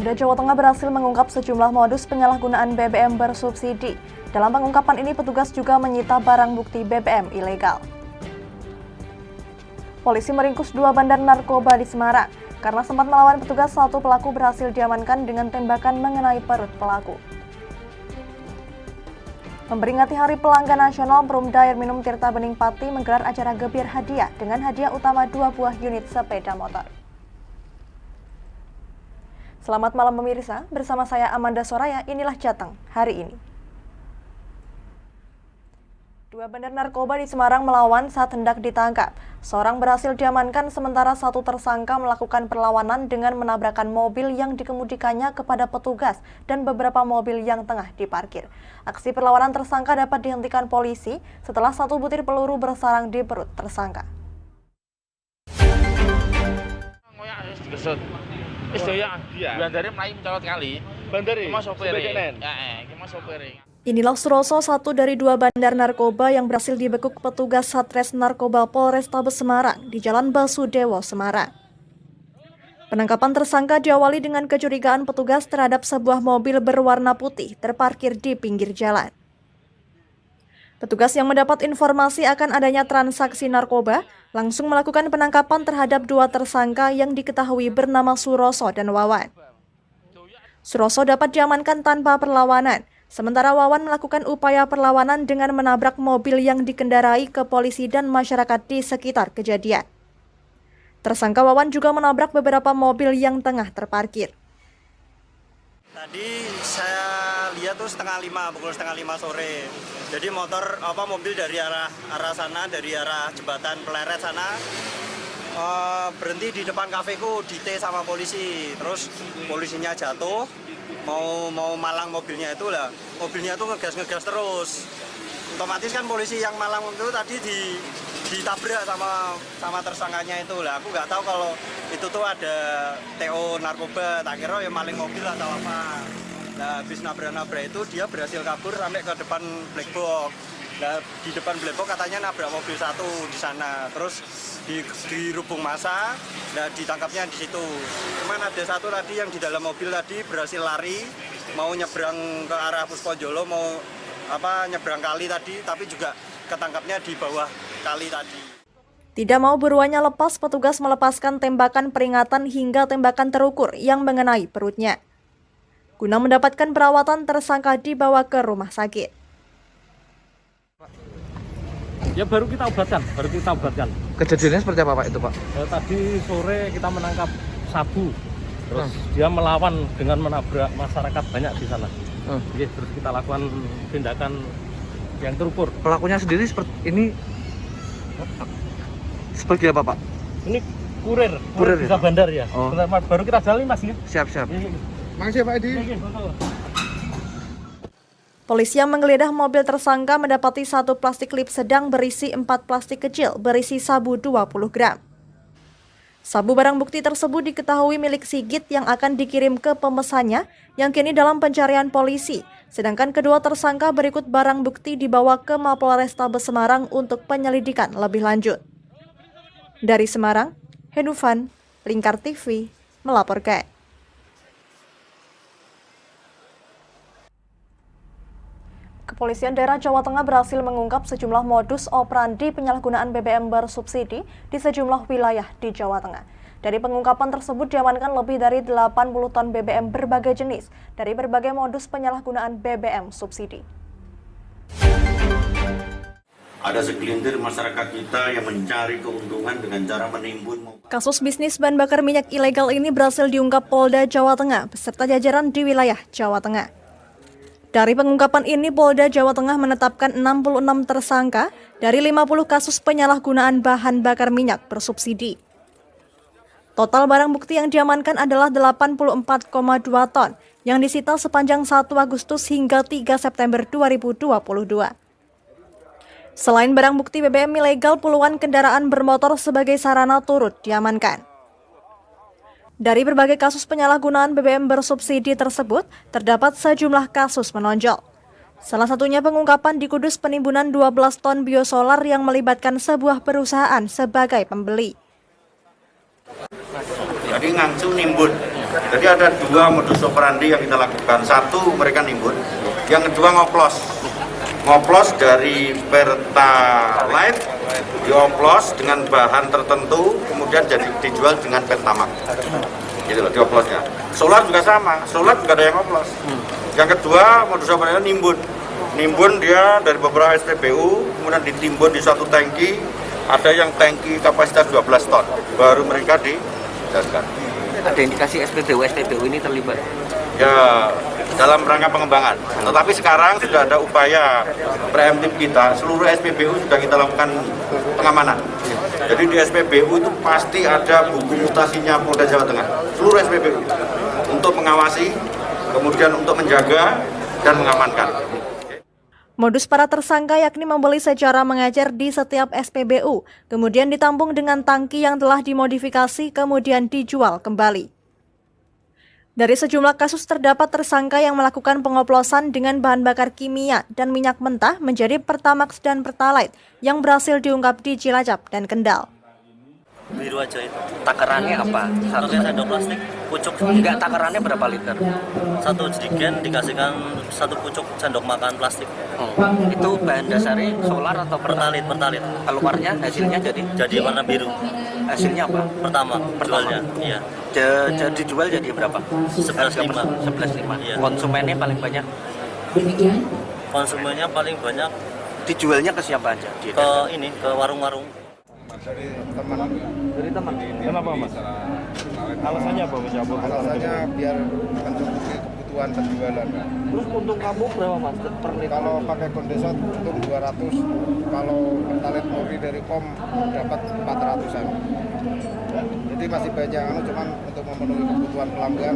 Polda Jawa Tengah berhasil mengungkap sejumlah modus penyalahgunaan BBM bersubsidi. Dalam pengungkapan ini, petugas juga menyita barang bukti BBM ilegal. Polisi meringkus 2 bandar narkoba di Semarang. Karena sempat melawan petugas, 1 pelaku berhasil diamankan dengan tembakan mengenai perut pelaku. Memperingati Hari Pelanggan Nasional, Perumda Air Minum Tirta Bening Pati menggelar acara gebir hadiah dengan hadiah utama 2 buah unit sepeda motor. Selamat malam pemirsa, bersama saya Amanda Soraya, inilah Jateng hari ini. 2 bandar narkoba di Semarang melawan saat hendak ditangkap. Seorang berhasil diamankan sementara 1 tersangka melakukan perlawanan dengan menabrakkan mobil yang dikemudikannya kepada petugas dan beberapa mobil yang tengah diparkir. Aksi perlawanan tersangka dapat dihentikan polisi setelah 1 butir peluru bersarang di perut tersangka. Inilah Suroso, 1 dari 2 bandar narkoba yang berhasil dibekuk petugas Satres Narkoba Polrestabes Semarang di Jalan Basudewo, Semarang. Penangkapan tersangka diawali dengan kecurigaan petugas terhadap sebuah mobil berwarna putih terparkir di pinggir jalan. Petugas yang mendapat informasi akan adanya transaksi narkoba langsung melakukan penangkapan terhadap 2 tersangka yang diketahui bernama Suroso dan Wawan. Suroso dapat diamankan tanpa perlawanan, sementara Wawan melakukan upaya perlawanan dengan menabrak mobil yang dikendarai ke polisi dan masyarakat di sekitar kejadian. Tersangka Wawan juga menabrak beberapa mobil yang tengah terparkir. Tadi saya lihat tuh pukul setengah 5 sore. Jadi mobil dari arah sana, dari arah jembatan Pleret sana, berhenti di depan kafeku, di-T sama polisi. Terus polisinya jatuh, mau malang mobilnya itu lah. Mobilnya tuh ngegas terus. Otomatis kan polisi yang malang itu tadi ditabrak sama tersangkanya itu lah. Aku nggak tahu kalau itu tuh ada TO narkoba, tak kira ya maling mobil atau apa. Nah, habis nabrak itu dia berhasil kabur sampai ke depan black box. Nah, di depan black box katanya nabrak mobil 1 di sana. Terus dirubung massa, nah ditangkapnya di situ. Cuman ada 1 tadi yang di dalam mobil tadi berhasil lari, mau nyebrang ke arah Pusponjolo, mau nyebrang kali tadi, tapi juga ketangkapnya di bawah kali tadi. Tidak mau buruannya lepas, petugas melepaskan tembakan peringatan hingga tembakan terukur yang mengenai perutnya. Guna mendapatkan perawatan, tersangka dibawa ke rumah sakit. Ya baru kita obatkan. Kejadiannya seperti apa Pak itu Pak? Tadi sore kita menangkap sabu, terus dia melawan dengan menabrak masyarakat banyak di sana. Jadi terus kita lakukan tindakan yang terukur. Pelakunya sendiri seperti ini, seperti apa Pak? Ini kurir bisa bandar ya. Baru kita jalan Mas ya. Siap. Makasih Pak Edi. Polisi yang menggeledah mobil tersangka mendapati 1 plastik lip sedang berisi 4 plastik kecil berisi sabu 20 gram. Sabu barang bukti tersebut diketahui milik Sigit yang akan dikirim ke pemesannya yang kini dalam pencarian polisi. Sedangkan kedua tersangka berikut barang bukti dibawa ke Mapolrestabes Semarang untuk penyelidikan lebih lanjut. Dari Semarang, Henufan, Lingkar TV, melaporkan. Kepolisian daerah Jawa Tengah berhasil mengungkap sejumlah modus operandi penyalahgunaan BBM bersubsidi di sejumlah wilayah di Jawa Tengah. Dari pengungkapan tersebut diamankan lebih dari 80 ton BBM berbagai jenis dari berbagai modus penyalahgunaan BBM subsidi. Ada segelintir masyarakat kita yang mencari keuntungan dengan cara menimbun. Kasus bisnis bahan bakar minyak ilegal ini berhasil diungkap Polda Jawa Tengah beserta jajaran di wilayah Jawa Tengah. Dari pengungkapan ini, Polda Jawa Tengah menetapkan 66 tersangka dari 50 kasus penyalahgunaan bahan bakar minyak bersubsidi. Total barang bukti yang diamankan adalah 84,2 ton yang disita sepanjang 1 Agustus hingga 3 September 2022. Selain barang bukti BBM ilegal, puluhan kendaraan bermotor sebagai sarana turut diamankan. Dari berbagai kasus penyalahgunaan BBM bersubsidi tersebut, terdapat sejumlah kasus menonjol. Salah satunya pengungkapan di Kudus penimbunan 12 ton biosolar yang melibatkan sebuah perusahaan sebagai pembeli. Jadi ngangsu nimbun Jadi ada dua modus operandi yang kita lakukan. Satu, mereka nimbun. Yang kedua, ngoplos. Ngoplos dari Pertalite, dioplos dengan bahan tertentu, kemudian jadi dijual dengan Pertamax. Gitu loh, dioplosnya. Solar juga sama, solar juga ada yang ngoplos. Yang kedua, modus operandi nimbun. Nimbun dia dari beberapa SPBU, kemudian ditimbun di suatu tangki. Ada yang tangki kapasitas 12 ton, baru mereka dijalankan. Ada indikasi SPBU ini terlibat? Ya, dalam rangka pengembangan. Tetapi sekarang sudah ada upaya preemptif kita, seluruh SPBU sudah kita lakukan pengamanan. Jadi di SPBU itu pasti ada buku mutasinya Polda Jawa Tengah, seluruh SPBU, untuk mengawasi, kemudian untuk menjaga dan mengamankan. Modus para tersangka yakni membeli secara mengecer di setiap SPBU, kemudian ditampung dengan tangki yang telah dimodifikasi, kemudian dijual kembali. Dari sejumlah kasus terdapat tersangka yang melakukan pengoplosan dengan bahan bakar kimia dan minyak mentah menjadi Pertamax dan Pertalite yang berhasil diungkap di Cilacap dan Kendal. Biru aja itu. Takarannya apa? Pakai sendok plastik, pucuk. Enggak, takarannya berapa liter? Satu jerigen dikasihkan satu pucuk sendok makan plastik. Itu bahan dasarnya solar atau Pertalit. keluarnya hasilnya Jadi warna biru. hasilnya apa? Pertama. Jualnya. Iya. Jadi jual jadi berapa? 11.5. 11.5. Iya. Konsumennya paling banyak. Konsumennya paling banyak Dijualnya ke siapa aja? ke warung-warung. Dari teman. Kenapa Mas? Alasannya apa mencampur? Alasannya biar mencukupi kebutuhan penjualan. Terus untung kamu berapa Mas per liter? Kalau pakai kondensat untung 200, kalau Pertalite murni dari POM dapat 400-an. Jadi masih banyak, cuman untuk memenuhi kebutuhan pelanggan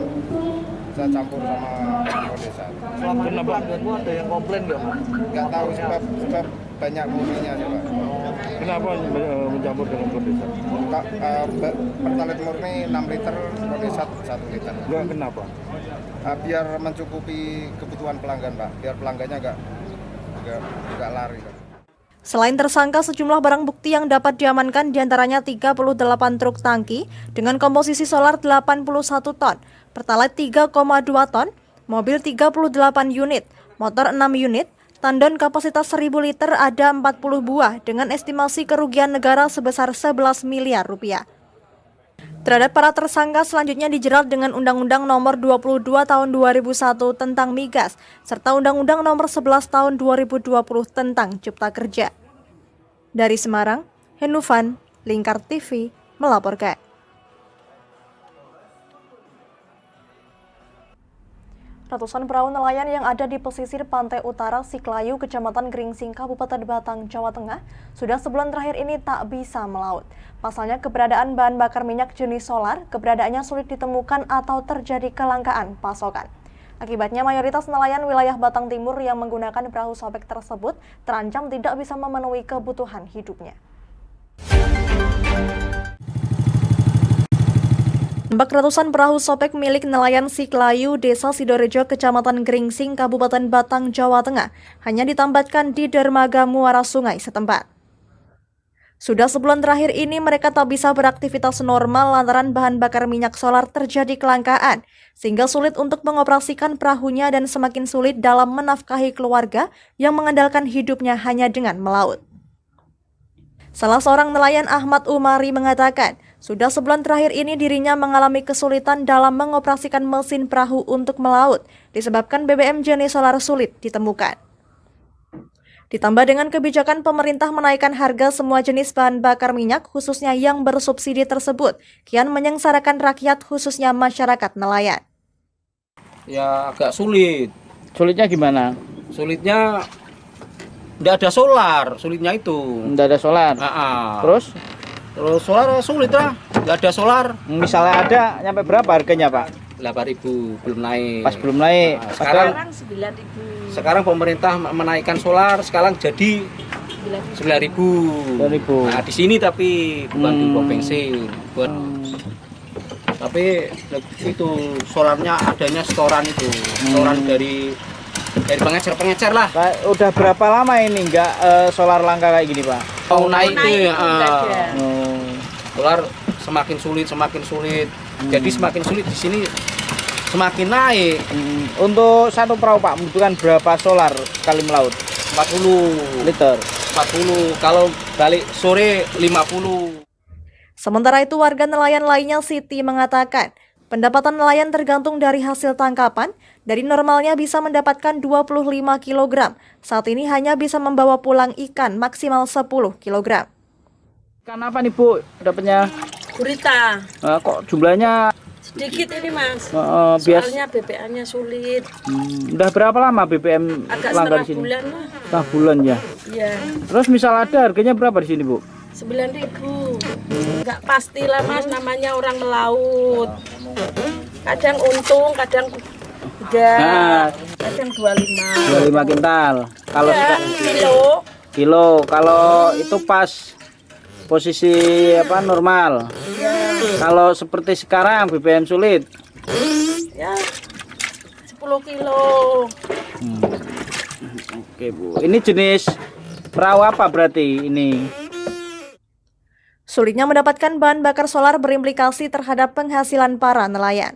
saya campur sama kondensat. Kenapa pelangganmu ada yang komplain nggak Mas? Nggak tahu sebab banyak murninya sih Pak. Kenapa mencampur dengan kondensat? Pertalite murni 6 liter, kondensat 1 liter. Enggak, kenapa? Biar mencukupi kebutuhan pelanggan Pak, biar pelanggannya nggak lari Pak. Selain tersangka, sejumlah barang bukti yang dapat diamankan diantaranya 38 truk tangki dengan komposisi solar 81 ton, Pertalite 3,2 ton, mobil 38 unit, motor 6 unit, tandon kapasitas 1000 liter ada 40 buah dengan estimasi kerugian negara sebesar 11 miliar rupiah. Terhadap para tersangka selanjutnya dijerat dengan Undang-Undang Nomor 22 Tahun 2001 tentang Migas serta Undang-Undang Nomor 11 Tahun 2020 tentang Cipta Kerja. Dari Semarang, Henufan, Lingkar TV melaporkan. Ratusan perahu nelayan yang ada di pesisir pantai utara Siklayu, Kecamatan Gringsing, Kabupaten Batang, Jawa Tengah, sudah sebulan terakhir ini tak bisa melaut. Pasalnya keberadaan bahan bakar minyak jenis solar, keberadaannya sulit ditemukan atau terjadi kelangkaan pasokan. Akibatnya mayoritas nelayan wilayah Batang Timur yang menggunakan perahu sobek tersebut terancam tidak bisa memenuhi kebutuhan hidupnya. Nampak ratusan perahu sobek milik nelayan Siklayu, Desa Sidorejo, Kecamatan Gringsing, Kabupaten Batang, Jawa Tengah, hanya ditambatkan di dermaga muara sungai setempat. Sudah sebulan terakhir ini mereka tak bisa beraktivitas normal lantaran bahan bakar minyak solar terjadi kelangkaan, sehingga sulit untuk mengoperasikan perahunya dan semakin sulit dalam menafkahi keluarga yang mengandalkan hidupnya hanya dengan melaut. Salah seorang nelayan, Ahmad Umari, mengatakan, sudah sebulan terakhir ini dirinya mengalami kesulitan dalam mengoperasikan mesin perahu untuk melaut, disebabkan BBM jenis solar sulit ditemukan. Ditambah dengan kebijakan pemerintah menaikkan harga semua jenis bahan bakar minyak, khususnya yang bersubsidi tersebut, kian menyengsarakan rakyat khususnya masyarakat nelayan. Ya agak sulit. Sulitnya gimana? Sulitnya tidak ada solar, sulitnya itu. Nggak ada solar. Terus Solar sulit lah, nggak ada solar. misalnya ada, nyampe berapa harganya Pak? 8.000 belum naik. Pas belum naik. Sekarang 9.000. Sekarang pemerintah menaikkan solar, sekarang jadi 9.000. 9.000. Nah di sini tapi bukan di pom bensin. Tapi itu solarnya adanya setoran itu, setoran dari pengecer lah. Udah berapa lama ini nggak solar langka kayak gini Pak? Mau naik nih, solar semakin sulit. Jadi semakin sulit di sini semakin naik. Untuk satu perahu Pak membutuhkan berapa solar sekali melaut? 40 Liter. 40, kalau balik sore 50. Sementara itu, warga nelayan lainnya Siti mengatakan, pendapatan nelayan tergantung dari hasil tangkapan. Dari normalnya bisa mendapatkan 25 kg. Saat ini hanya bisa membawa pulang ikan maksimal 10 kg. Ikan apa nih Bu dapatnya? Gurita. Kok jumlahnya Sedikit ini Mas. bias? Soalnya BBM-nya sulit. Udah berapa lama BBM Agak langgar setengah di sini? bulan lah. Setengah bulan ya. Iya. Terus misal ada harganya berapa di sini Bu? 9.000. Enggak pasti lah Mas, namanya orang melaut. Kadang untung, kadang enggak. Kadang 25. 25 kintal. Kalau Ya, kilo, kalau itu pas posisi normal. Kalau seperti sekarang BBM sulit. Ya, 10 kilo. Oke Bu, ini jenis perahu apa berarti ini? Sulitnya mendapatkan bahan bakar solar berimplikasi terhadap penghasilan para nelayan.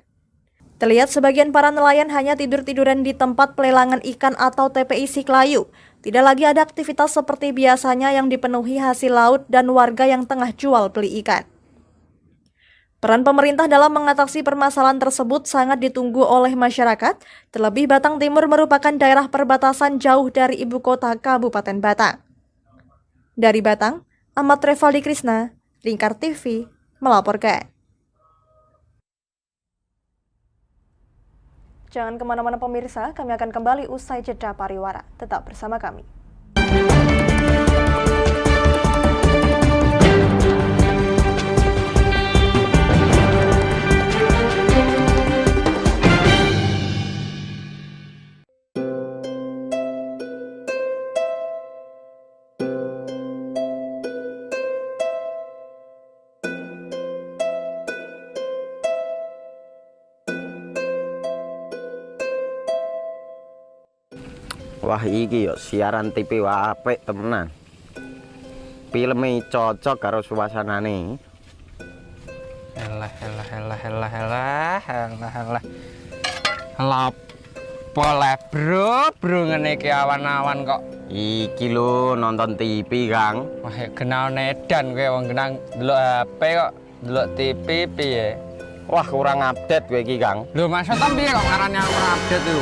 Terlihat sebagian para nelayan hanya tidur-tiduran di tempat pelelangan ikan atau TPI Siklayu. Tidak lagi ada aktivitas seperti biasanya yang dipenuhi hasil laut dan warga yang tengah jual beli ikan. Peran pemerintah dalam mengatasi permasalahan tersebut sangat ditunggu oleh masyarakat, terlebih Batang Timur merupakan daerah perbatasan jauh dari ibu kota Kabupaten Batang. Dari Batang, Ahmad Revaldi Krisna, Lingkar TV, melaporkan. Jangan kemana-mana pemirsa, kami akan kembali usai jeda pariwara. Tetap bersama kami. Wah iki yo siaran TV wah apik temenan. Filme cocok karo suasanane. Elah. Boleh bro ngene iki awan-awan kok. Iki lho nonton TV, Kang. Wah, kenal nedan kowe wong genang delok HP kok delok TV piye? Wah, kurang update kowe iki, Kang. Lho, maksudnya piye kok ngarane kurang update itu?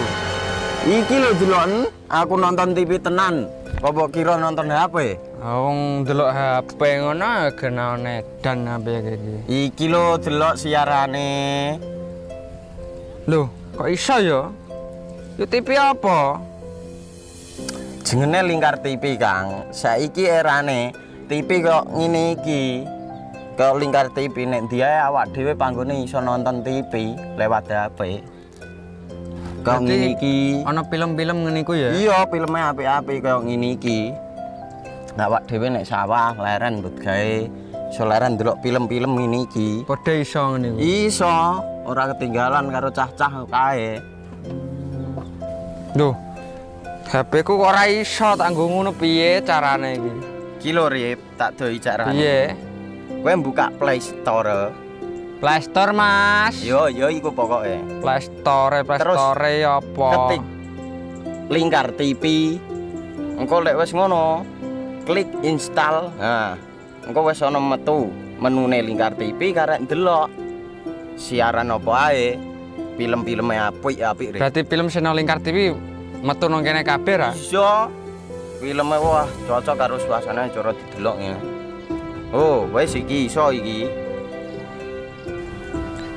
Iki lho deloken, aku nonton TV tenan. Kok kira nonton HP? Wong delok HP ngono kenal nedan apa iki. Iki lho delok siarane. Lho, kok iso ya? Yo TV apa? Jenenge Lingkar TV, Kang. Saiki erane TV kok ngene iki. Kok Lingkar TV nek dia awak dhewe panggone iso nonton TV lewat HP. Kok ngene iki. Ana film-film ngene iku ya? Iya, filme apik-apik kaya ngene iki. Awak dhewe nek sawah leren mbut gawe iso leren ndelok film-film ngene iki. Padha iso ngene iku. Iso, ora ketinggalan karo cah-cah kae. Loh, HP ku kok ora iso tak nggo ngono piye carane iki? Iki lho Rip, tak doi carane. Piye? Kowe buka Play Store. Play Store, Mas. Yo iku pokoke. Play Store apa? Ketik Lingkar TV. Engko lek wis ngono, klik install. Nah, engko wis ana metu menune Lingkar TV karek ndelok siaran apa ae. Film-filme apik-apik. Berarti film channel Lingkar TV metu nang kene kabeh ra? Iso. Filme wah cocok karo suasana cara didelok ngene. Oh, wis iki iso iki.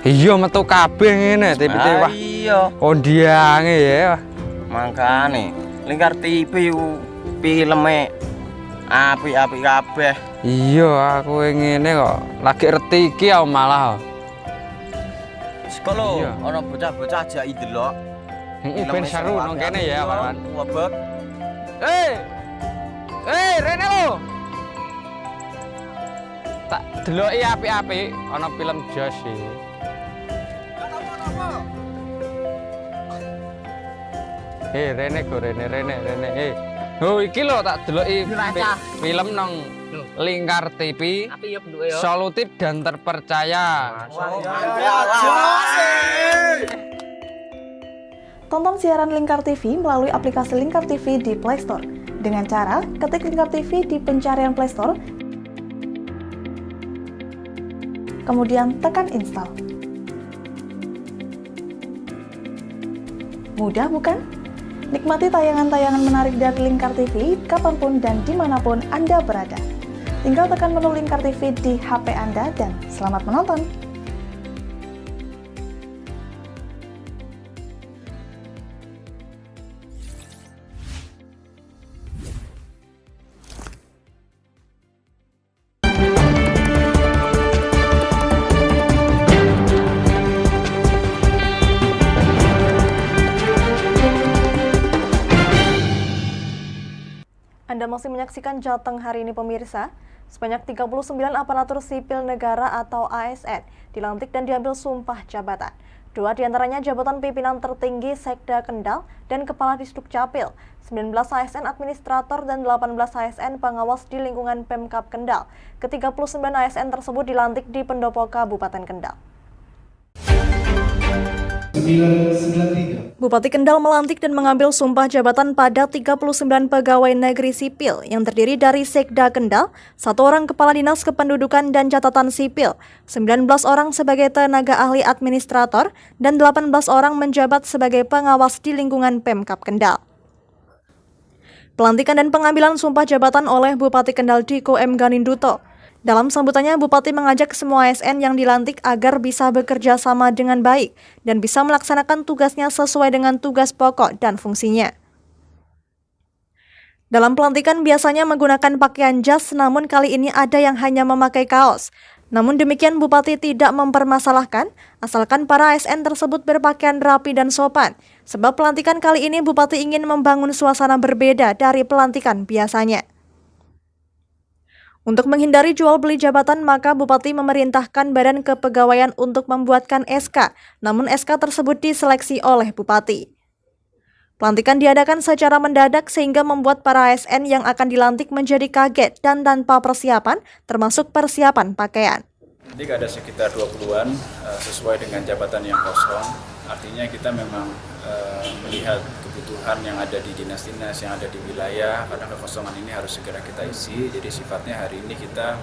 Iya metu kabeh ngene TV-TV wah. Iya. Kondiange ya. Mangkane Lingkar TV filme apik-apik kabeh. Iya, aku ngene kok lagi reti iki malah. Sekolo, ana bocah-bocah ajak ndelok. Ben seru nang kene ya, Pak. Wabek. Rene lo. Tak deloki apik-apik ana film jos iki. Rene go Rene. Oh iki lho tak deloki film nang Lingkar TV. Solutif dan terpercaya. Tonton siaran Lingkar TV melalui aplikasi Lingkar TV di Play Store. Dengan cara ketik Lingkar TV di pencarian Play Store, kemudian tekan install. Mudah bukan? Nikmati tayangan-tayangan menarik dari Lingkar TV kapanpun dan dimanapun Anda berada. Tinggal tekan menu Lingkar TV di HP Anda dan selamat menonton! Anda masih menyaksikan Jateng hari ini pemirsa. Sebanyak 39 aparatur sipil negara atau ASN dilantik dan diambil sumpah jabatan. 2 diantaranya jabatan pimpinan tertinggi Sekda Kendal dan Kepala Disdukcapil, 19 ASN administrator dan 18 ASN pengawas di lingkungan Pemkab Kendal. Ke-39 ASN tersebut dilantik di Pendopo Kabupaten Kendal. Bupati Kendal melantik dan mengambil sumpah jabatan pada 39 pegawai negeri sipil yang terdiri dari Sekda Kendal, 1 orang kepala dinas kependudukan dan catatan sipil, 19 orang sebagai tenaga ahli administrator, dan 18 orang menjabat sebagai pengawas di lingkungan Pemkab Kendal. Pelantikan dan pengambilan sumpah jabatan oleh Bupati Kendal Diko M. Ganinduto. Dalam sambutannya, Bupati mengajak semua ASN yang dilantik agar bisa bekerja sama dengan baik dan bisa melaksanakan tugasnya sesuai dengan tugas pokok dan fungsinya. Dalam pelantikan biasanya menggunakan pakaian jas, namun kali ini ada yang hanya memakai kaos. Namun demikian Bupati tidak mempermasalahkan, asalkan para ASN tersebut berpakaian rapi dan sopan. Sebab pelantikan kali ini Bupati ingin membangun suasana berbeda dari pelantikan biasanya. Untuk menghindari jual beli jabatan, maka Bupati memerintahkan Badan Kepegawaian untuk membuatkan SK, namun SK tersebut diseleksi oleh Bupati. Pelantikan diadakan secara mendadak sehingga membuat para ASN yang akan dilantik menjadi kaget dan tanpa persiapan, termasuk persiapan pakaian. Nanti ada sekitar 20-an sesuai dengan jabatan yang kosong. Artinya kita memang melihat kebutuhan yang ada di dinas-dinas, yang ada di wilayah, karena kekosongan ini harus segera kita isi. Jadi sifatnya hari ini kita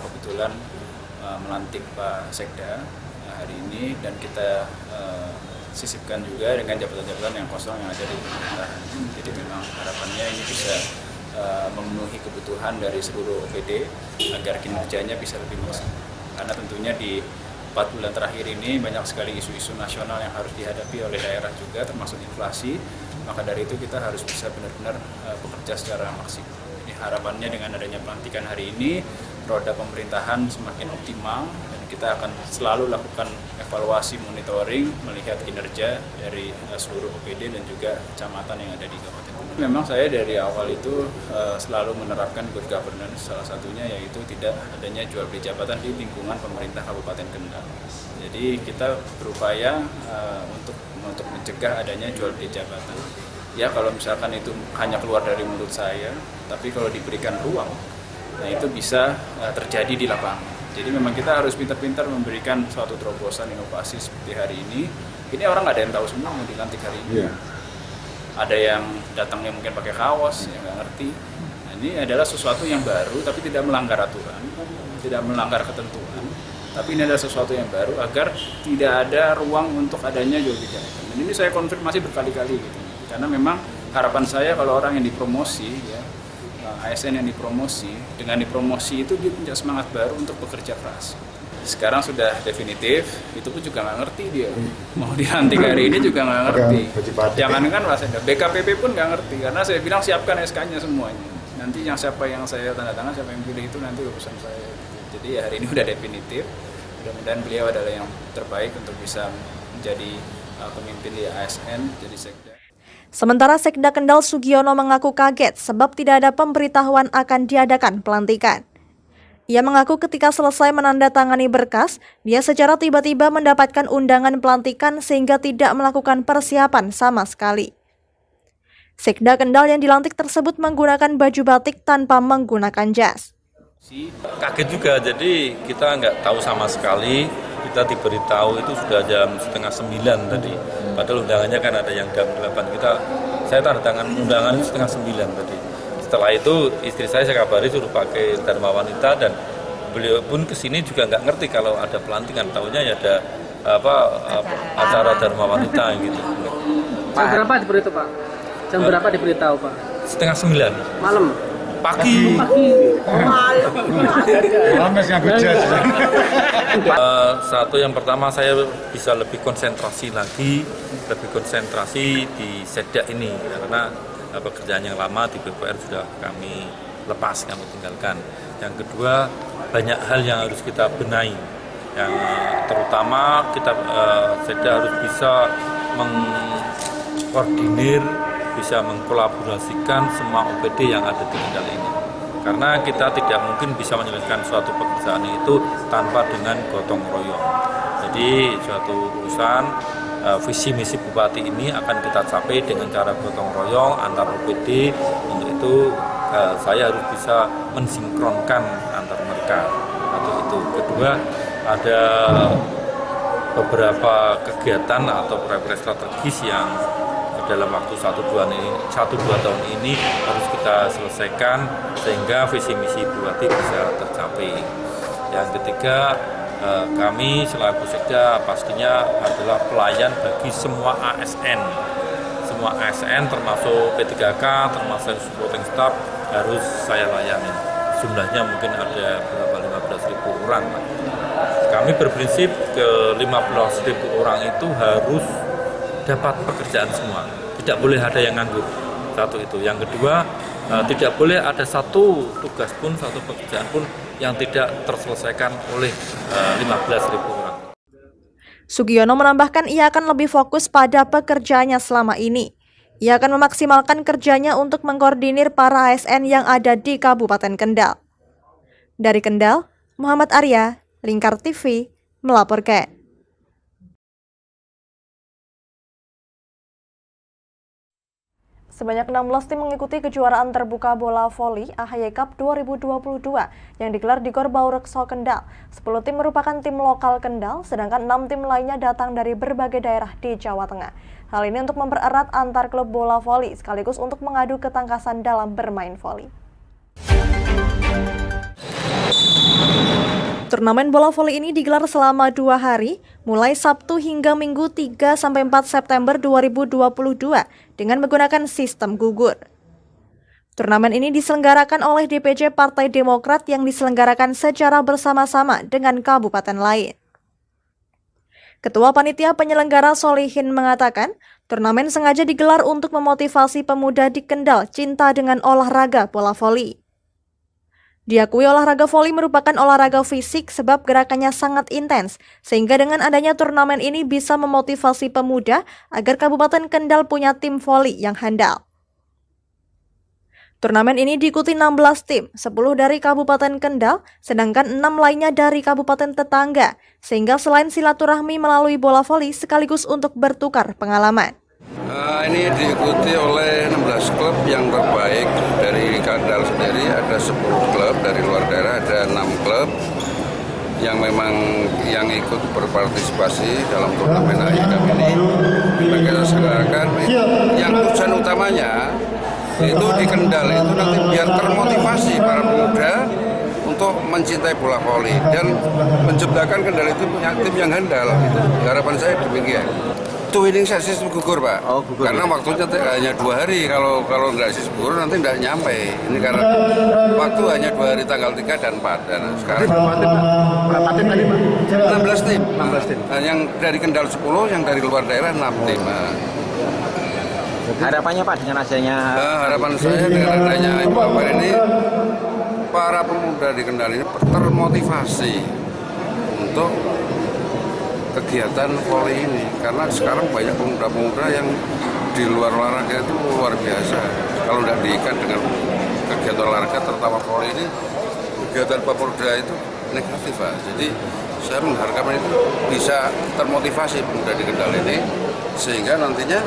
kebetulan melantik Pak Sekda hari ini, dan kita sisipkan juga dengan jabatan-jabatan yang kosong yang ada di pemerintahan. Jadi memang harapannya ini bisa memenuhi kebutuhan dari seluruh OPD agar kinerjanya bisa lebih maksimal. Karena tentunya di 4 bulan terakhir ini banyak sekali isu-isu nasional yang harus dihadapi oleh daerah juga, termasuk inflasi. Maka dari itu kita harus bisa benar-benar bekerja secara maksimal. Jadi harapannya dengan adanya pelantikan hari ini, roda pemerintahan semakin optimal, dan kita akan selalu lakukan evaluasi monitoring, melihat kinerja dari seluruh OPD dan juga kecamatan yang ada di Kabupaten Kendal. Memang saya dari awal itu selalu menerapkan good governance, salah satunya yaitu tidak adanya jual beli jabatan di lingkungan pemerintah Kabupaten Kendal. Jadi kita berupaya untuk mencegah adanya jual beli jabatan. Ya kalau misalkan itu hanya keluar dari mulut saya, tapi kalau diberikan ruang, nah itu bisa terjadi di lapangan. Jadi memang kita harus pintar-pintar memberikan suatu terobosan inovasi seperti hari ini. Ini orang nggak ada yang tahu semua mau dilantik hari ini. Yeah. Ada yang datangnya mungkin pakai kaos, yang nggak ngerti. Nah, ini adalah sesuatu yang baru, tapi tidak melanggar aturan, tidak melanggar ketentuan. Tapi ini adalah sesuatu yang baru agar tidak ada ruang untuk adanya jual beli jabatan. Dan ini saya konfirmasi berkali-kali gitu. Karena memang harapan saya kalau orang yang dipromosi, ya, ASN yang dipromosi, dengan dipromosi itu dia punya semangat baru untuk bekerja keras. Sekarang sudah definitif, itu pun juga nggak ngerti dia. Mau dilantik hari ini juga nggak ngerti. Jangankan BKPP pun nggak ngerti, karena saya bilang siapkan SK-nya semuanya. Nanti siapa yang saya tanda tangan, siapa yang pilih itu nanti urusan saya. Jadi hari ini udah definitif, mudah-mudahan beliau adalah yang terbaik untuk bisa menjadi pemimpin di ASN, jadi Sekda. Sementara Sekda Kendal Sugiono mengaku kaget sebab tidak ada pemberitahuan akan diadakan pelantikan. Ia mengaku ketika selesai menandatangani berkas, dia secara tiba-tiba mendapatkan undangan pelantikan sehingga tidak melakukan persiapan sama sekali. Sekda Kendal yang dilantik tersebut menggunakan baju batik tanpa menggunakan jas. Kaget juga, jadi kita nggak tahu sama sekali kita diberitahu itu sudah jam 8:30 tadi. Padahal undangannya kan ada yang jam 8. Saya tanda tangan undangan itu 8:30 tadi. Setelah itu istri saya kabari suruh pakai Dharma Wanita, dan beliau pun kesini juga nggak ngerti kalau ada pelantikan, tahunya ya ada acara Dharma Wanita gitu. Jam berapa diberitahu Pak? Jam berapa diberitahu Pak? 8:30 Malam. pagi. Satu yang pertama, saya bisa lebih konsentrasi di Setda ini, karena pekerjaan yang lama di BPR sudah kami tinggalkan. Yang kedua, banyak hal yang harus kita benahi, yang terutama kita Setda harus bisa mengkoordinir, bisa mengkolaborasikan semua OPD yang ada di Kendal ini. Karena kita tidak mungkin bisa menyelesaikan suatu pekerjaan itu tanpa dengan gotong royong. Jadi suatu urusan visi misi bupati ini akan kita capai dengan cara gotong royong antar OPD. Untuk itu saya harus bisa mensinkronkan antar mereka. Atau itu. Kedua, ada beberapa kegiatan atau proyek strategis yang dalam waktu 1-2 tahun ini harus kita selesaikan sehingga visi misi bupati bisa tercapai. Yang ketiga, kami selaku Setda pastinya adalah pelayan bagi semua ASN. Semua ASN termasuk P3K, termasuk supporting staff harus saya layani. Jumlahnya mungkin ada berapa, 15.000 orang. Kami berprinsip ke 15.000 orang itu harus dapat pekerjaan semua, tidak boleh ada yang nganggur. Satu itu. Yang kedua, tidak boleh ada satu tugas pun, satu pekerjaan pun yang tidak terselesaikan oleh 15.000 orang. Sugiono menambahkan ia akan lebih fokus pada pekerjaannya selama ini. Ia akan memaksimalkan kerjanya untuk mengkoordinir para ASN yang ada di Kabupaten Kendal. Dari Kendal, Muhammad Arya, Lingkar TV, melaporkan. Sebanyak 16 tim mengikuti kejuaraan terbuka bola voli AHY Cup 2022 yang digelar di Gor Baurekso Kendal. 10 tim merupakan tim lokal Kendal, sedangkan 6 tim lainnya datang dari berbagai daerah di Jawa Tengah. Hal ini untuk mempererat antar klub bola voli sekaligus untuk mengadu ketangkasan dalam bermain voli. Turnamen bola voli ini digelar selama 2 hari, mulai Sabtu hingga Minggu 3-4 September 2022 dengan menggunakan sistem gugur. Turnamen ini diselenggarakan oleh DPC Partai Demokrat yang diselenggarakan secara bersama-sama dengan kabupaten lain. Ketua Panitia Penyelenggara Solihin mengatakan, turnamen sengaja digelar untuk memotivasi pemuda di Kendal cinta dengan olahraga bola voli. Diakui olahraga voli merupakan olahraga fisik sebab gerakannya sangat intens, sehingga dengan adanya turnamen ini bisa memotivasi pemuda agar Kabupaten Kendal punya tim voli yang handal. Turnamen ini diikuti 16 tim, 10 dari Kabupaten Kendal, sedangkan 6 lainnya dari kabupaten tetangga, sehingga selain silaturahmi melalui bola voli sekaligus untuk bertukar pengalaman. Ini diikuti oleh 16 klub yang terbaik dari Kendal sendiri, ada 10 klub dari luar daerah, ada 6 klub yang memang yang ikut berpartisipasi dalam turnamen AHY Cup ini. Kita selenggarakan yang tujuan utamanya itu di Kendal itu nanti biar termotivasi para pemuda untuk mencintai bola voli dan menciptakan Kendal itu punya tim yang handal. Harapan saya demikian. Itu winning sistem gugur Pak, gugur. Karena waktunya hanya 2 hari, kalau nggak sistem gugur nanti nggak nyampe. Ini karena waktu hanya 2 hari, tanggal 3 dan 4. Dan sekarang berapa tim tadi Pak? 16 tim. 16 tim. Yang dari Kendal 10, yang dari luar daerah 6 tim. Harapannya Pak dengan hasilnya? Harapan saya dengan adanya event ini, para pemuda di Kendal ini termotivasi untuk kegiatan voli ini, karena sekarang banyak pemuda-pemuda yang di luar olahraga itu luar biasa. Kalau tidak diikat dengan kegiatan olahraga, terutama voli ini, kegiatan pemuda itu negatif Pak. Jadi saya mengharapkan itu bisa termotivasi pemuda di Kendal ini, sehingga nantinya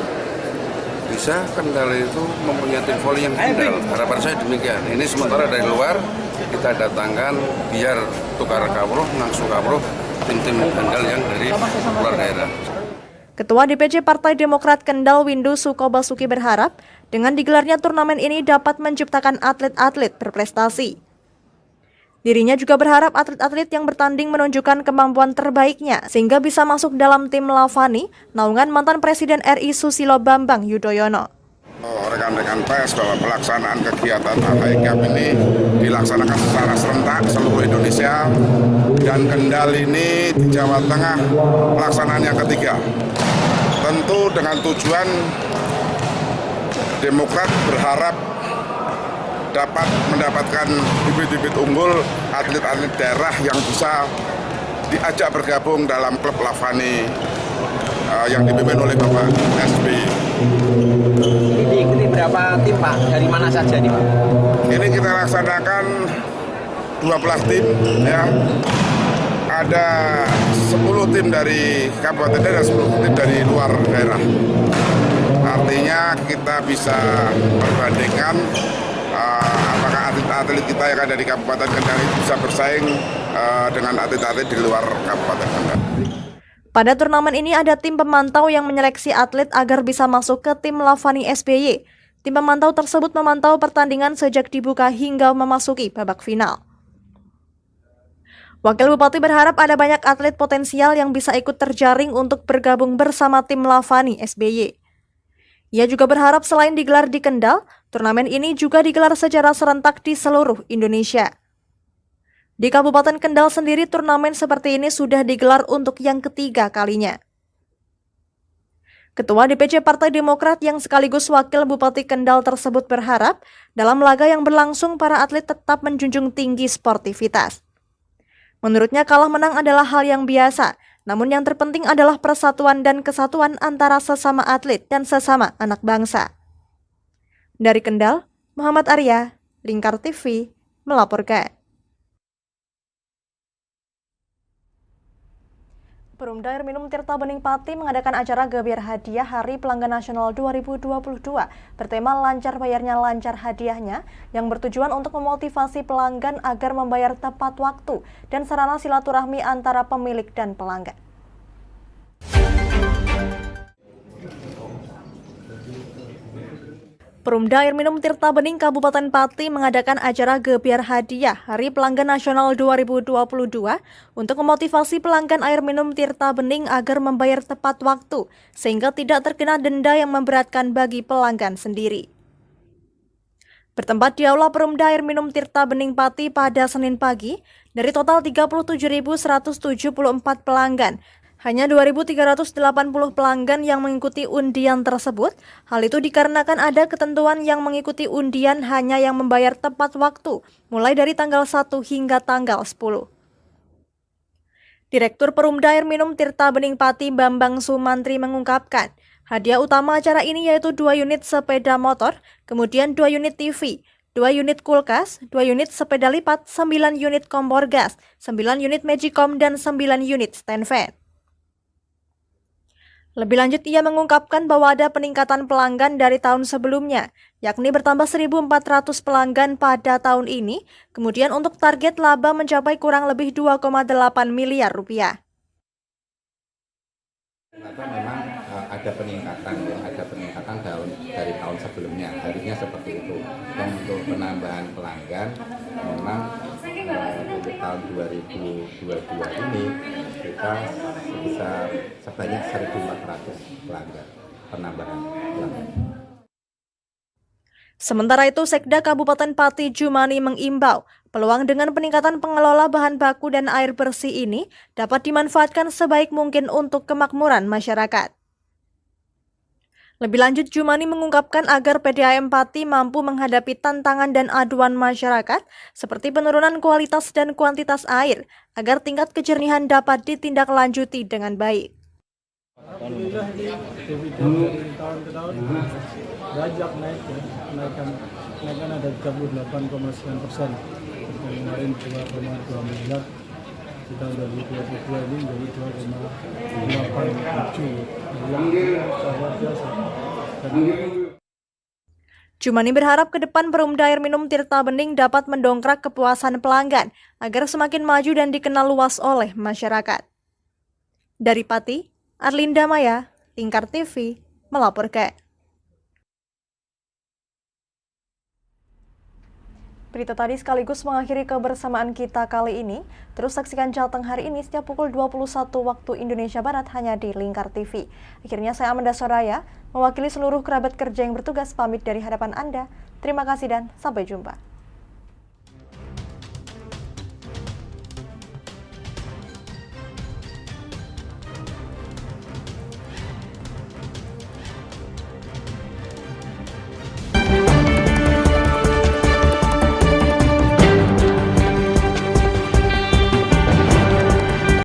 bisa Kendal itu mempunyai tim voli yang handal. Harapan saya demikian. Ini sementara dari luar kita datangkan biar tukar kawruh, ngangsu kawruh, tim-tim handal yang dari luar daerah. Ketua DPC Partai Demokrat Kendal Windu Sukobasuki berharap dengan digelarnya turnamen ini dapat menciptakan atlet-atlet berprestasi. Dirinya juga berharap atlet-atlet yang bertanding menunjukkan kemampuan terbaiknya sehingga bisa masuk dalam tim Lavani, naungan mantan Presiden RI Susilo Bambang Yudhoyono. Rekan-rekan pers bahwa pelaksanaan kegiatan ATI Cup ini dilaksanakan secara serentak seluruh Indonesia dan Kendal ini di Jawa Tengah pelaksanaan yang ketiga. Tentu dengan tujuan Demokrat berharap dapat mendapatkan bibit-bibit unggul atlet-atlet daerah yang bisa diajak bergabung dalam klub Lavani yang dipimpin oleh Bapak SBY. Ini diikuti berapa tim Pak? Dari mana saja nih Pak? Ini kita laksanakan 12 tim ya. Ada 10 tim dari kabupaten dan 10 tim dari luar daerah. Artinya kita bisa perbandingkan apakah atlet-atlet kita yang ada di Kabupaten Kendal itu bisa bersaing dengan atlet-atlet di luar Kabupaten Kendal. Pada turnamen ini ada tim pemantau yang menyeleksi atlet agar bisa masuk ke tim Lavani SBY. Tim pemantau tersebut memantau pertandingan sejak dibuka hingga memasuki babak final. Wakil Bupati berharap ada banyak atlet potensial yang bisa ikut terjaring untuk bergabung bersama tim Lavani SBY. Ia juga berharap selain digelar di Kendal, turnamen ini juga digelar secara serentak di seluruh Indonesia. Di Kabupaten Kendal sendiri, turnamen seperti ini sudah digelar untuk yang ketiga kalinya. Ketua DPC Partai Demokrat yang sekaligus Wakil Bupati Kendal tersebut berharap dalam laga yang berlangsung para atlet tetap menjunjung tinggi sportivitas. Menurutnya kalah menang adalah hal yang biasa, namun yang terpenting adalah persatuan dan kesatuan antara sesama atlet dan sesama anak bangsa. Dari Kendal, Muhammad Arya, Lingkar TV, melaporkan. Perumda Air Minum Tirta Bening Pati mengadakan acara Gebiar Hadiah Hari Pelanggan Nasional 2022 bertema Lancar Bayarnya Lancar Hadiahnya yang bertujuan untuk memotivasi pelanggan agar membayar tepat waktu dan sarana silaturahmi antara pemilik dan pelanggan. Perumda Air Minum Tirta Bening Kabupaten Pati mengadakan acara Gebiar Hadiah Hari Pelanggan Nasional 2022 untuk memotivasi pelanggan air minum Tirta Bening agar membayar tepat waktu sehingga tidak terkena denda yang memberatkan bagi pelanggan sendiri. Bertempat di Aula Perumda Air Minum Tirta Bening Pati pada Senin pagi, dari total 37.174 pelanggan, hanya 2.380 pelanggan yang mengikuti undian tersebut. Hal itu dikarenakan ada ketentuan yang mengikuti undian hanya yang membayar tepat waktu, mulai dari tanggal 1 hingga tanggal 10. Direktur Perumda Air Minum Tirta Bening Pati Bambang Sumantri mengungkapkan, hadiah utama acara ini yaitu 2 unit sepeda motor, kemudian 2 unit TV, 2 unit kulkas, 2 unit sepeda lipat, 9 unit kompor gas, 9 unit Magicom, dan 9 unit stand fan. Lebih lanjut, ia mengungkapkan bahwa ada peningkatan pelanggan dari tahun sebelumnya, yakni bertambah 1.400 pelanggan pada tahun ini, kemudian untuk target laba mencapai kurang lebih 2,8 miliar rupiah. Memang ada peningkatan dari tahun sebelumnya, harusnya seperti itu. Dan untuk penambahan pelanggan, memang untuk tahun 2022 ini kita sebesar sebanyak 1.400 pelanggan penambahan pelanggan. Sementara itu, Sekda Kabupaten Pati Jumani mengimbau peluang dengan peningkatan pengelola bahan baku dan air bersih ini dapat dimanfaatkan sebaik mungkin untuk kemakmuran masyarakat. Lebih lanjut, Jumani mengungkapkan agar PDAM Pati mampu menghadapi tantangan dan aduan masyarakat seperti penurunan kualitas dan kuantitas air agar tingkat kejernihan dapat ditindaklanjuti dengan baik. Alhamdulillah ini tahun ke tahun banyak naik ya, kenaikan ada 38,9%. Kemarin 2,2 miliar, di tahun 2022 ini menjadi 2,87 miliar, sangat biasa. Jumani berharap ke depan Perumda Air Minum Tirta Bening dapat mendongkrak kepuasan pelanggan agar semakin maju dan dikenal luas oleh masyarakat. Dari Pati, Arlinda Maya, Lingkar TV, melaporkan. Berita tadi sekaligus mengakhiri kebersamaan kita kali ini. Terus saksikan Jateng hari ini setiap pukul 21 waktu Indonesia Barat hanya di Lingkar TV. Akhirnya saya Amanda Soraya, mewakili seluruh kerabat kerja yang bertugas pamit dari hadapan Anda. Terima kasih dan sampai jumpa.